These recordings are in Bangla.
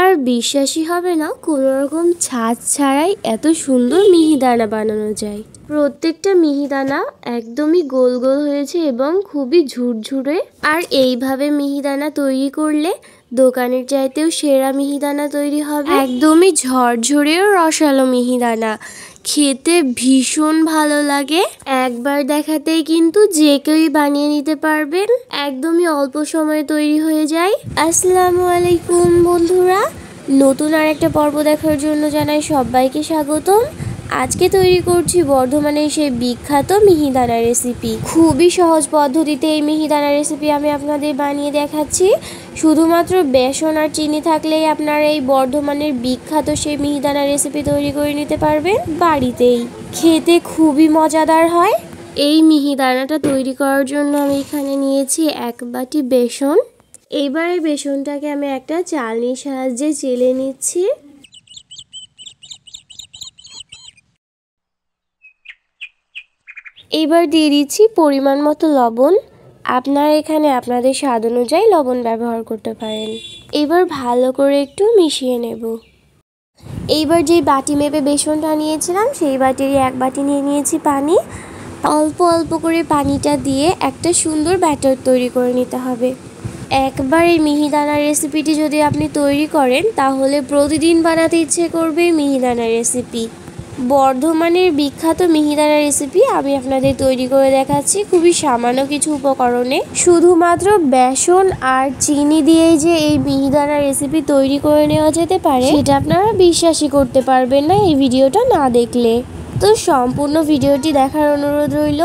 আর বিশ্বাসই হবে না কোনো রকম ছাঁচ ছাড়াই এত সুন্দর মিহিদানা বানানো যায়। প্রত্যেকটা মিহিদানা একদমই গোল গোল হয়েছে এবং খুবই ঝুরঝুরে। আর এইভাবে মিহিদানা তৈরি করলে দোকানের চাইতেও সেরা মিহিদানা তৈরি হবে। একদমই ঝরঝরে ও রসালো মিহিদানা, খেতে ভীষণ ভালো লাগে। একবার দেখাতেই কিন্তু যে কেউই বানিয়ে নিতে পারবেন, একদমই অল্প সময়ে তৈরি হয়ে যায়। আসসালামু আলাইকুম বন্ধুরা, নতুন আর একটা পর্ব দেখার জন্য জানাই সবাইকে স্বাগতম। আজকে তৈরি করছি বর্ধমানের সেই বিখ্যাত মিহিদানা রেসিপি। খুবই সহজ পদ্ধতিতে এই মিহিদানা রেসিপি আমি আপনাদের বানিয়ে দেখাচ্ছি। শুধুমাত্র বেসন আর চিনি থাকলেই আপনারা এই বর্ধমানের বিখ্যাত সেই মিহিদানা রেসিপি তৈরি করে নিতে পারবেন বাড়িতেই। খেতে খুবই মজাদার হয়। এই মিহিদানাটা তৈরি করার জন্য আমি এখানে নিয়েছি 1 বাটি বেসন। এইবার এই বেসনটাকে আমি একটা চালনির সাহায্যে চেলে নিচ্ছি। এবার দিয়ে দিচ্ছি পরিমাণ মতো লবণ। আপনারা এখানে আপনাদের স্বাদ অনুযায়ী লবণ ব্যবহার করতে পারেন। এবার ভালো করে একটু মিশিয়ে নেব। এইবার যে বাটি মেপে বেসনটা নিয়েছিলাম সেই বাটিরই 1 বাটি নিয়ে নিয়েছি পানি। অল্প অল্প করে পানিটা দিয়ে একটা সুন্দর ব্যাটার তৈরি করে নিতে হবে। একবার এই মিহিদানা রেসিপিটি যদি আপনি তৈরি করেন তাহলে প্রতিদিন বানাতে ইচ্ছে করবে মিহিদানা রেসিপি। বর্ধমানের বিখ্যাত মিহিদানা রেসিপি আমি আপনাদের তৈরি করে দেখাচ্ছি খুবই সামান্য কিছু উপকরণে। শুধুমাত্র বেসন আর চিনি দিয়েই যে এই মিহিদানা রেসিপি তৈরি করে নেওয়া যেতে পারে সেটা আপনারা বিশ্বাসই করতে পারবেন না এই ভিডিওটা না দেখলে। তো সম্পূর্ণ ভিডিওটি দেখার অনুরোধ রইল।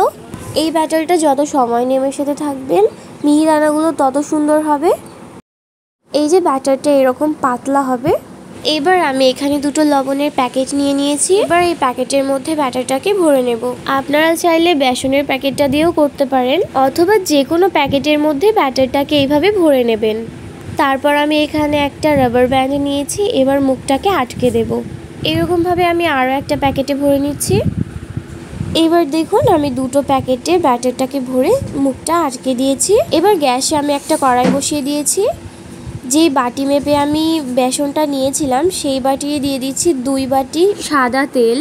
এই ব্যাটারটা যত সময় নেমের সাথে থাকবেন মিহিদানাগুলো তত সুন্দর হবে। এই যে ব্যাটারটা এরকম পাতলা হবে। এবার আমি এখানে 2টো লবণের প্যাকেট নিয়ে নিয়েছি। এবার এই প্যাকেটের মধ্যে ব্যাটারটাকে ভরে নেব। আপনারা চাইলে বেসনের প্যাকেটটা দিয়েও করতে পারেন, অথবা যে কোনো প্যাকেটের মধ্যে ব্যাটারটাকে এইভাবে ভরে নেবেন। তারপর আমি এখানে একটা রাবার ব্যান্ড নিয়েছি। এবার মুখটাকে আটকে দেব। এরকমভাবে আমি আরও একটা প্যাকেটে ভরে নিচ্ছি। এবার দেখুন আমি 2টো প্যাকেটে ব্যাটারটাকে ভরে মুখটা আটকে দিয়েছি। এবার গ্যাসে আমি একটা কড়াই বসিয়ে দিয়েছি। যেই বাটি মেপে আমি বেসনটা নিয়েছিলাম সেই বাটিয়ে দিয়ে দিচ্ছি 2 বাটি সাদা তেল।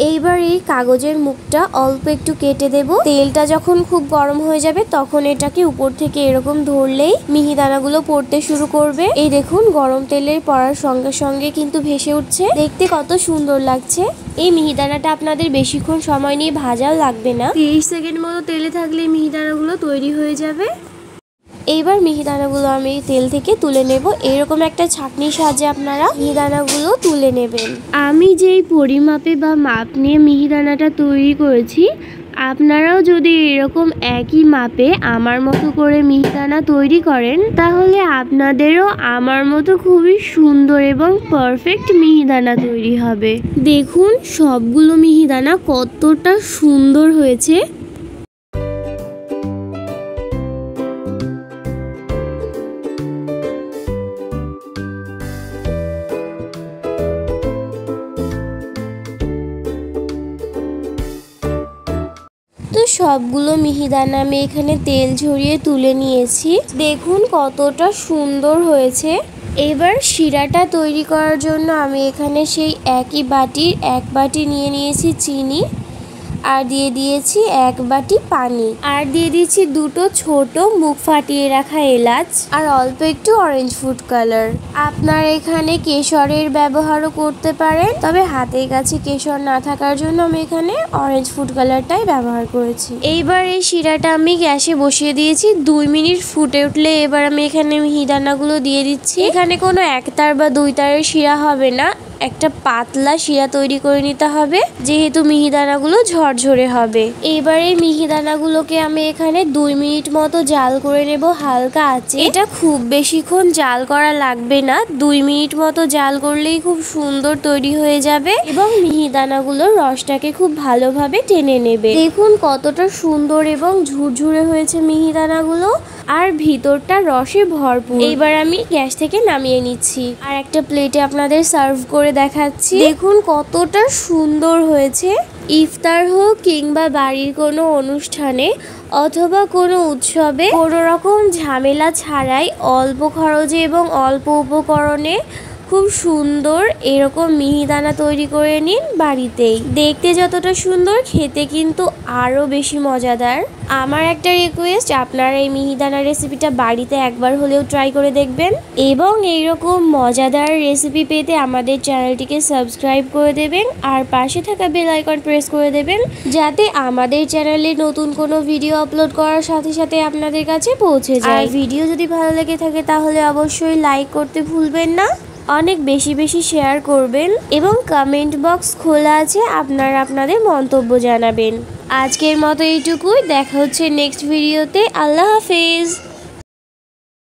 এইবার এই কাগজের মুখটা অল্প একটু কেটে দেব। তেলটা যখন খুব গরম হয়ে যাবে তখন এটাকে উপর থেকে এরকম ধরলেই মিহিদানাগুলো পড়তে শুরু করবে। এই দেখুন গরম তেলের পড়ার সঙ্গে সঙ্গে কিন্তু ভেসে উঠছে। দেখতে কত সুন্দর লাগছে। এই মিহিদানাটা আপনাদের বেশিক্ষণ সময় নিয়ে ভাজাও লাগবে না, 30 সেকেন্ড মতো তেলে থাকলে মিহিদানাগুলো তৈরি হয়ে যাবে। এইবার মিহিদানাগুলো আমি তেল থেকে তুলে নেব। এরকম একটা ছাঁকনির সাহায্যে আপনারা মিহিদানাগুলো তুলে নেবেন। আমি যেই পরিমাপে বা মাপ নিয়ে মিহিদানাটা তৈরি করেছি, আপনারাও যদি এরকম একই মাপে আমার মতো করে মিহিদানা তৈরি করেন তাহলে আপনাদেরও আমার মতো খুবই সুন্দর এবং পারফেক্ট মিহিদানা তৈরি হবে। দেখুন সবগুলো মিহিদানা কতটা সুন্দর হয়েছে। তো সবগুলো মিহিদানা আমি এখানে তেল ঝরিয়ে তুলে নিয়েছি। দেখুন কতটা সুন্দর হয়েছে। এবার শিরাটা তৈরি করার জন্য আমি এখানে সেই একই বাটির 1 বাটি নিয়ে নিয়েছি চিনি, আর দিয়ে দিয়েছি 1 বাটি পানি, আর দিয়ে দিচ্ছি 2টো ছোট মুখ ফাটিয়ে রাখা এলাচ, আর অল্প একটু অরেঞ্জ ফুড কালার। আপনার এখানে কেশরের ব্যবহারও করতে পারেন, তবে হাতের কাছে কেশর না থাকার জন্য আমি এখানে অরেঞ্জ ফুড কালারটাই ব্যবহার করেছি। এইবার এই শিরাটা আমি গ্যাসে বসিয়ে দিয়েছি। 2 মিনিট ফুটে উঠলে এবার আমি এখানে মিহিদানাগুলো দিয়ে দিচ্ছি। এখানে কোনো 1 তার বা 2 তারের শিরা হবে না, একটা পাতলা শিরা তৈরি করে নিতে হবে, যেহেতু মিহিদানাগুলো ঝরঝরে হবে। এবার এই মিহিদানাগুলোকে আমি এখানে 2 মিনিট মতো জাল করে নেব হালকা আঁচে। এটা খুব বেশিক্ষণ জাল করা লাগবে না, 2 মিনিট মতো জাল করলেই খুব সুন্দর তৈরি হয়ে যাবে এবং মিহিদানাগুলোর রসটাকে খুব ভালোভাবে টেনে নেবে। দেখুন কতটা সুন্দর এবং ঝুরঝুরে হয়েছে মিহিদানাগুলো, আর ভিতরটা রসে ভরপুর। এবার আমি গ্যাস থেকে নামিয়ে নিচ্ছি আর একটা প্লেটে আপনাদের সার্ভ করে দেখাচ্ছি। দেখুন কতটা সুন্দর হয়েছে। ইফতার হোক কিংবা বাড়ির কোনো অনুষ্ঠানে অথবা কোনো উৎসবে কোনো রকম ঝামেলা ছাড়াই অল্প খরচে এবং অল্প উপকরণে খুব সুন্দর এরকম মিহিদানা তৈরি করে নিন বাড়িতেই। দেখতে যতটা সুন্দর, খেতে কিন্তু আরও বেশি মজাদার। আমার একটা রিকোয়েস্ট, আপনারা এই মিহিদানা রেসিপিটা বাড়িতে একবার হলেও ট্রাই করে দেখবেন এবং এইরকম মজাদার রেসিপি পেতে আমাদের চ্যানেলটিকে সাবস্ক্রাইব করে দেবেন আর পাশে থাকা বেল আইকন প্রেস করে দেবেন, যাতে আমাদের চ্যানেলে নতুন কোনো ভিডিও আপলোড করার সাথে সাথে আপনাদের কাছে পৌঁছে যায়। আর ভিডিও যদি ভালো লেগে থাকে তাহলে অবশ্যই লাইক করতে ভুলবেন না, অনেক বেশি বেশি শেয়ার করবেন এবং কমেন্ট বক্স খোলা আছে, আপনারা আপনাদের মন্তব্য জানাবেন। আজকের মতো এইটুকুই, দেখা হচ্ছে নেক্সট ভিডিওতে। আল্লাহ হাফেজ।